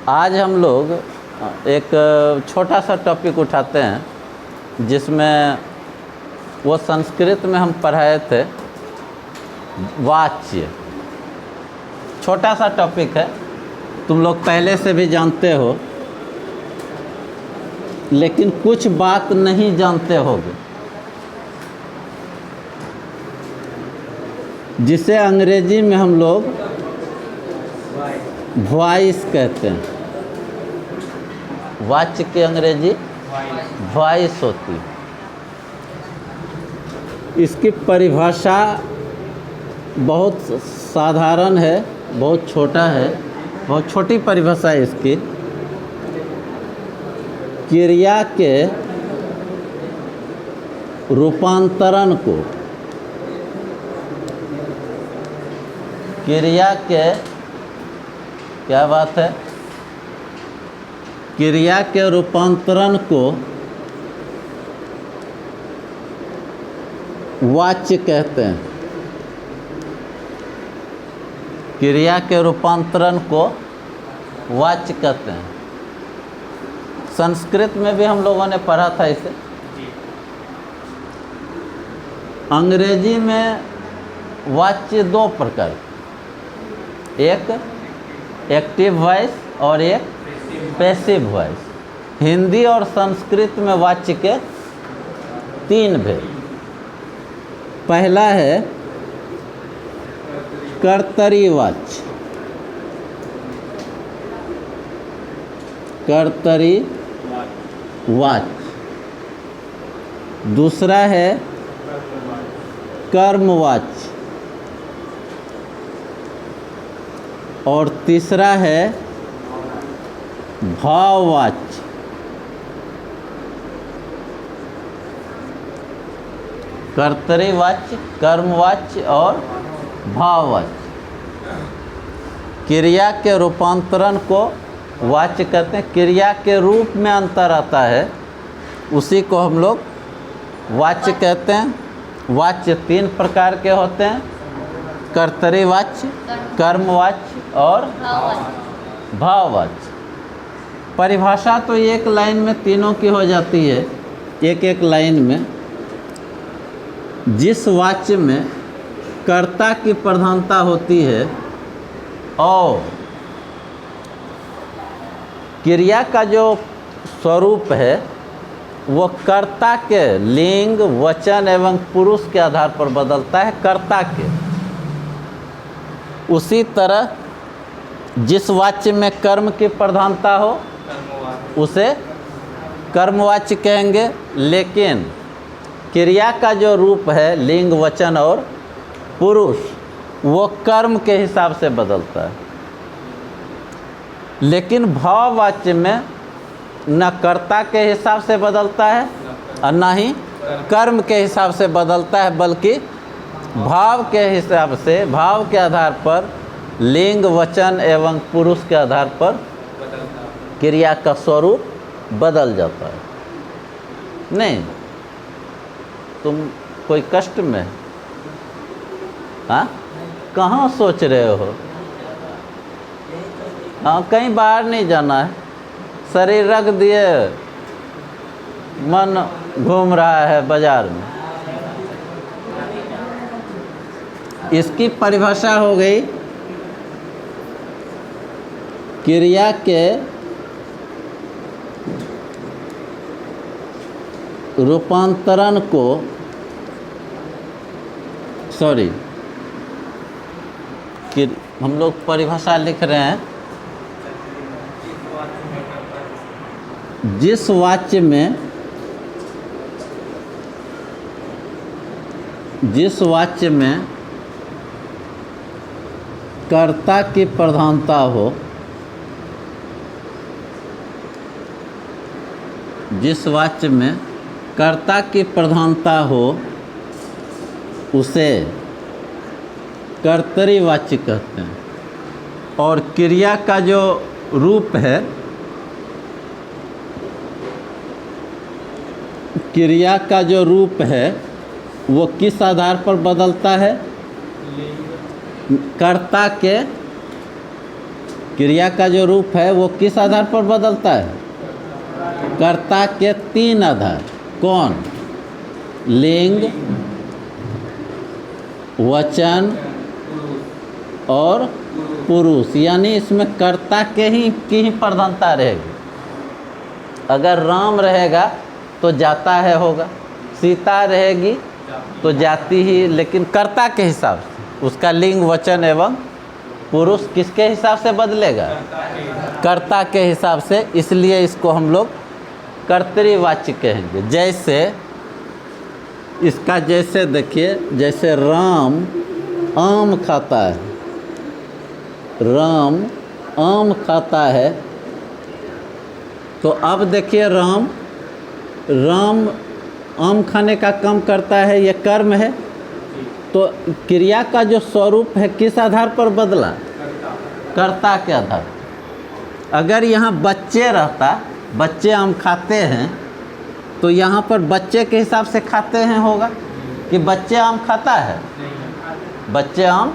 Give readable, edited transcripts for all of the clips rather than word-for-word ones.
आज हम लोग एक छोटा सा टॉपिक उठाते हैं जिसमें वो संस्कृत में हम पढ़ाए थे वाच्य। छोटा सा टॉपिक है, तुम लोग पहले से भी जानते हो, लेकिन कुछ बात नहीं जानते होगे जिसे अंग्रेजी में हम लोग वॉइस कहते हैं। वाच्य की अंग्रेजी वॉइस होती है। इसकी परिभाषा बहुत साधारण है, बहुत छोटा है, बहुत छोटी परिभाषा है इसकी। क्रिया के रूपांतरण को, क्रिया के, क्या बात है, क्रिया के रूपांतरण को वाच्य कहते हैं। क्रिया के रूपांतरण को वाच्य कहते हैं। संस्कृत में भी हम लोगों ने पढ़ा था इसे। अंग्रेजी में वाच्य दो प्रकार, एक एक्टिव वॉइस और एक पैसिव वॉइस। हिंदी और संस्कृत में वाच्य के तीन भेद। पहला है कर्तरी वाच्य, कर्तरी वाच्य। दूसरा है कर्मवाच्य और तीसरा है भाववाच्य। कर्तरी वाच्य, कर्मवाच्य और भाववाच्य। क्रिया के रूपांतरण को वाच्य कहते हैं। क्रिया के रूप में अंतर आता है, उसी को हम लोग वाच्य कहते हैं। वाच्य तीन प्रकार के होते हैं, कर्तरी वाच्य, कर्मवाच्य और भाववाच्य। परिभाषा तो एक लाइन में तीनों की हो जाती है, एक एक लाइन में। जिस वाच्य में कर्ता की प्रधानता होती है और क्रिया का जो स्वरूप है वो कर्ता के लिंग, वचन एवं पुरुष के आधार पर बदलता है, कर्ता के। उसी तरह जिस वाच्य में कर्म की प्रधानता हो उसे कर्मवाच्य कहेंगे, लेकिन क्रिया का जो रूप है, लिंग, वचन और पुरुष, वो कर्म के हिसाब से बदलता है। लेकिन भाववाच्य में न कर्ता के हिसाब से बदलता है और न ही कर्म के हिसाब से बदलता है, बल्कि भाव के हिसाब से, भाव के आधार पर, लिंग, वचन एवं पुरुष के आधार पर क्रिया का स्वरूप बदल जाता है। नहीं, तुम कोई कष्ट में, हाँ, कहाँ सोच रहे हो? हाँ, कहीं बाहर नहीं जाना है, शरीर रख दिए, मन घूम रहा है बाजार में। इसकी परिभाषा हो गई क्रिया के रूपांतरण को, सॉरी, कि हम लोग परिभाषा लिख रहे हैं। जिस वाच्य में कर्ता की प्रधानता हो, जिस वाच्य में कर्ता की प्रधानता हो उसे कर्तरी वाच्य कहते हैं। और क्रिया का जो रूप है, क्रिया का जो रूप है वो किस आधार पर बदलता है? कर्ता के क्रिया का जो रूप है वो किस आधार पर बदलता है? कर्ता के 3 आधार। कौन? लिंग, वचन और पुरुष। यानी इसमें कर्ता की ही प्रधानता रहेगी। अगर राम रहेगा तो जाता है होगा, सीता रहेगी तो जाती ही, लेकिन कर्ता के हिसाब से उसका लिंग, वचन एवं पुरुष किसके हिसाब से बदलेगा? कर्ता के हिसाब से। इसलिए इसको हम लोग कर्तृवाच्य कहेंगे। जैसे इसका जैसे देखिए, जैसे राम आम खाता है, राम आम खाता है, तो अब देखिए राम आम खाने का काम करता है, ये कर्म है। तो क्रिया का जो स्वरूप है किस आधार पर बदला? कर्ता के आधार। अगर यहाँ बच्चे रहता, बच्चे आम खाते हैं, तो यहाँ पर बच्चे के हिसाब से खाते हैं होगा कि बच्चे आम खाता है? बच्चे आम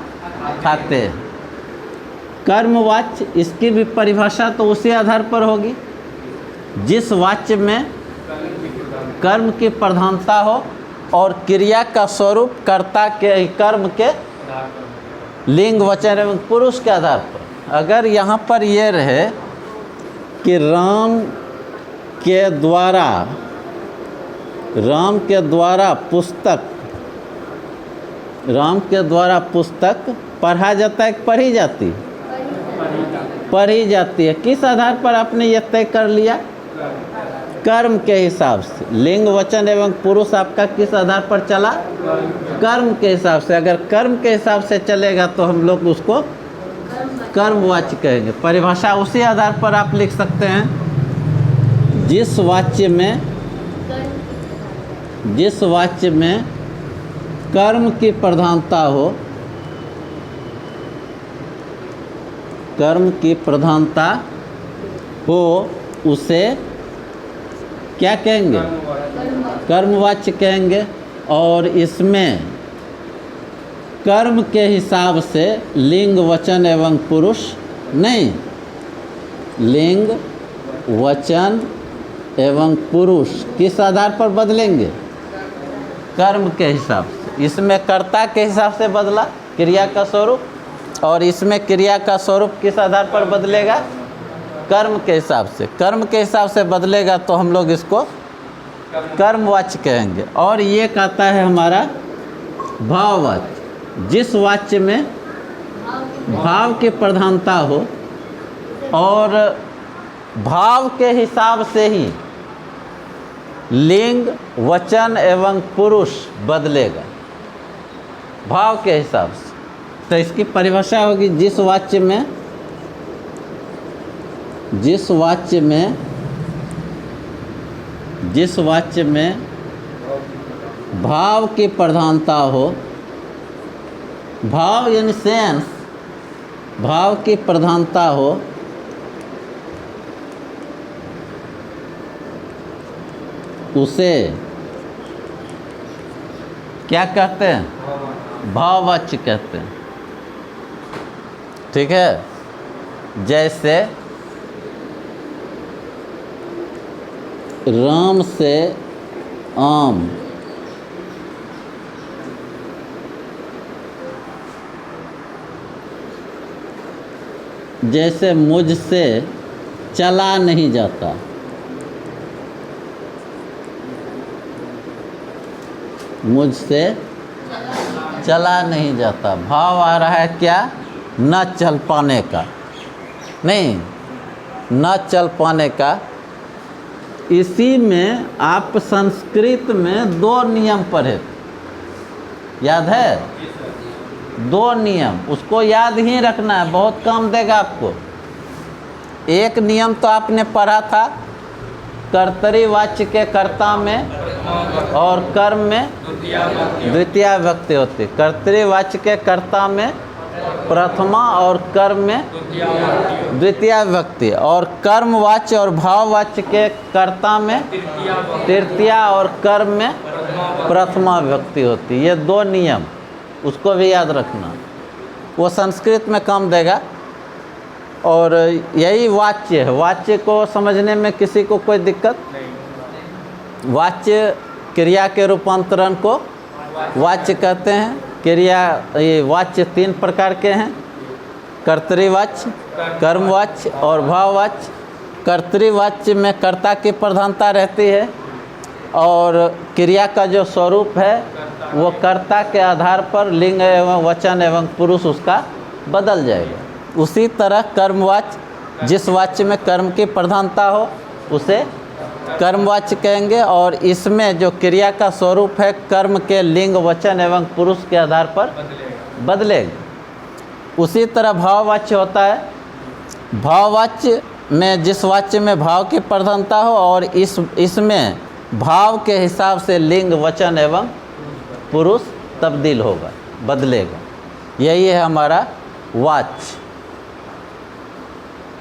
खाते हैं। कर्मवाच्य, इसकी भी परिभाषा तो उसी आधार पर होगी जिस वाच्य में कर्म की प्रधानता हो और क्रिया का स्वरूप कर्ता के, कर्म के लिंग, वचन एवं पुरुष के आधार पर। अगर यहाँ पर ये रहे कि राम के द्वारा पुस्तक पढ़ा जाता है कि पढ़ी जाती? पढ़ी जाती है। किस आधार पर आपने ये तय कर लिया? कर्म के हिसाब से। लिंग, वचन एवं पुरुष आपका किस आधार पर चला? कर्म के हिसाब से। अगर कर्म के हिसाब से चलेगा तो हम लोग उसको कर्मवाच्य कहेंगे। परिभाषा उसी आधार पर आप लिख सकते हैं जिस वाच्य में कर्म की प्रधानता हो, कर्म की प्रधानता हो, उसे क्या कहेंगे? कर्मवाच्य कहेंगे। और इसमें कर्म के हिसाब से लिंग, वचन एवं पुरुष नहीं, लिंग, वचन एवं पुरुष किस आधार पर बदलेंगे? कर्म के हिसाब से। इसमें कर्ता के हिसाब से बदला क्रिया का स्वरूप, और इसमें क्रिया का स्वरूप किस आधार पर बदलेगा? कर्म के हिसाब से। कर्म के हिसाब से बदलेगा तो हम लोग इसको कर्मवाच्य कहेंगे। और ये कहता है हमारा भाववाच्य, जिस वाच्य में भाव की प्रधानता हो और भाव के हिसाब से ही लिंग, वचन एवं पुरुष बदलेगा, भाव के हिसाब से। तो इसकी परिभाषा होगी जिस वाच्य में भाव की प्रधानता हो, भाव यानी सेंस, भाव की प्रधानता हो, उसे क्या कहते हैं? भाववाच्य कहते हैं। ठीक है। जैसे राम से आम, जैसे मुझसे चला नहीं जाता, मुझसे चला नहीं जाता। भाव आ रहा है क्या? न चल पाने का, नहीं, न चल पाने का। इसी में आप संस्कृत में 2 नियम पढ़े, याद है? 2 नियम, उसको याद ही रखना है, बहुत काम देगा आपको। एक नियम तो आपने पढ़ा था, कर्तरीवाच्य के कर्ता में और कर्म में द्वितीया विभक्ति होती। कर्तरीवाच्य के कर्ता में प्रथमा और कर्म में द्वितीया विभक्ति, और कर्मवाच्य और भाववाच्य के कर्ता में तृतीया और कर्म में प्रथमा विभक्ति होती। ये 2 नियम, उसको भी याद रखना, वो संस्कृत में काम देगा। और यही वाच्य है। वाच्य को समझने में किसी को कोई दिक्कत? वाच्य क्रिया के रूपांतरण को वाच्य कहते हैं। क्रिया ये वाच्य 3 प्रकार के हैं, कर्तृवाच्य, कर्मवाच्य और भाववाच्य। कर्तृवाच्य में कर्ता की प्रधानता रहती है और क्रिया का जो स्वरूप है वो कर्ता के आधार पर लिंग एवं वचन एवं पुरुष उसका बदल जाएगा। उसी तरह कर्मवाच्य, जिस वाच्य में कर्म की प्रधानता हो उसे कर्मवाच्य कहेंगे और इसमें जो क्रिया का स्वरूप है कर्म के लिंग वचन एवं पुरुष के आधार पर बदलेगा। उसी तरह भाववाच्य होता है। भाववाच्य में जिस वाच्य में भाव की प्रधानता हो और इसमें भाव के हिसाब से लिंग वचन एवं पुरुष तब्दील होगा, बदलेगा। यही है हमारा वाच्य।